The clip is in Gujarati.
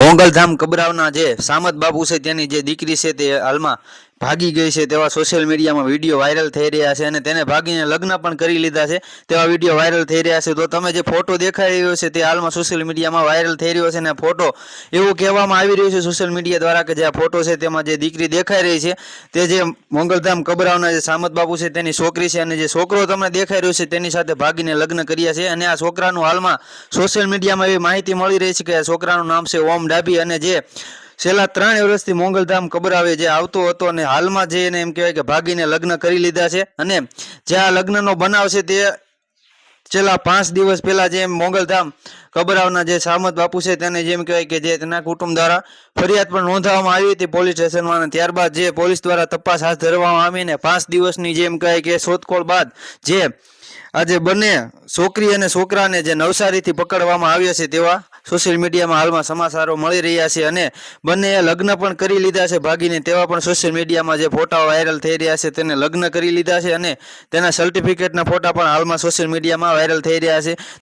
મોંગલધામ કબરાવના જે સામત બાપુ છે તેની જે દીકરી છે તે હાલમાં ભાગી ગઈ છે તેવા સોશિયલ મીડિયામાં વિડીયો વાયરલ થઈ રહ્યા છે અને તેને ભાગીને લગ્ન પણ કરી લીધા છે તેવા વિડીયો વાયરલ થઈ રહ્યા છે। તો તમે જે ફોટો દેખાઈ રહ્યો છે તે હાલમાં સોશિયલ મીડિયામાં વાયરલ થઈ રહ્યો છે અને ફોટો એવું કહેવામાં આવી રહ્યું છે સોશિયલ મીડિયા દ્વારા કે જે આ ફોટો છે તેમાં જે દીકરી દેખાઈ રહી છે તે જે મોંગલધામ કબરાવના જે સામત બાપુ છે તેની છોકરી છે અને જે છોકરો તમને દેખાઈ રહ્યો છે તેની સાથે ભાગીને લગ્ન કર્યા છે અને આ છોકરાનું હાલમાં સોશિયલ મીડિયામાં એવી માહિતી મળી રહી છે કે આ છોકરાનું નામ છે ઓમ ડાબી અને જે છેલ્લા 3 વર્ષથી મોંગલધામ કબરાવે જે આવતો હતો અને હાલમાં જે એને એમ કહેવાય કે ભાગીને લગ્ન કરી લીધા છે અને જે આ લગ્નનો બનાવ છે તે છેલ્લા 5 દિવસ પહેલા જે મોંગલધામ કબરાવના જે સામત બાપુ છે તેને જેમ કહેવાય કે જે તેના કુટુંબ દ્વારા ફરિયાદ પણ નોંધવામાં આવી હતી પોલીસ સ્ટેશનમાં અને ત્યારબાદ જે પોલીસ દ્વારા તપાસ હાથ ધરવામાં આવી અને 5 દિવસની જેમ કહેવાય કે શોધખોળ બાદ જે આજે બંને છોકરી અને છોકરાને જે નવસારીથી પકડવામાં આવ્યા છે તેવા સોશિયલ મીડિયામાં હાલમાં સમાચારો મળી રહ્યા છે અને બંનેએ લગ્ન પણ કરી લીધા છે ભાગીને તેવા પણ સોશિયલ મીડિયામાં જે ફોટા વાયરલ થઈ રહ્યા છે તેને લગ્ન કરી લીધા છે અને તેના સર્ટિફિકેટના ફોટા પણ હાલમાં સોશિયલ મીડિયામાં વાયરલ થઈ રહ્યા છે।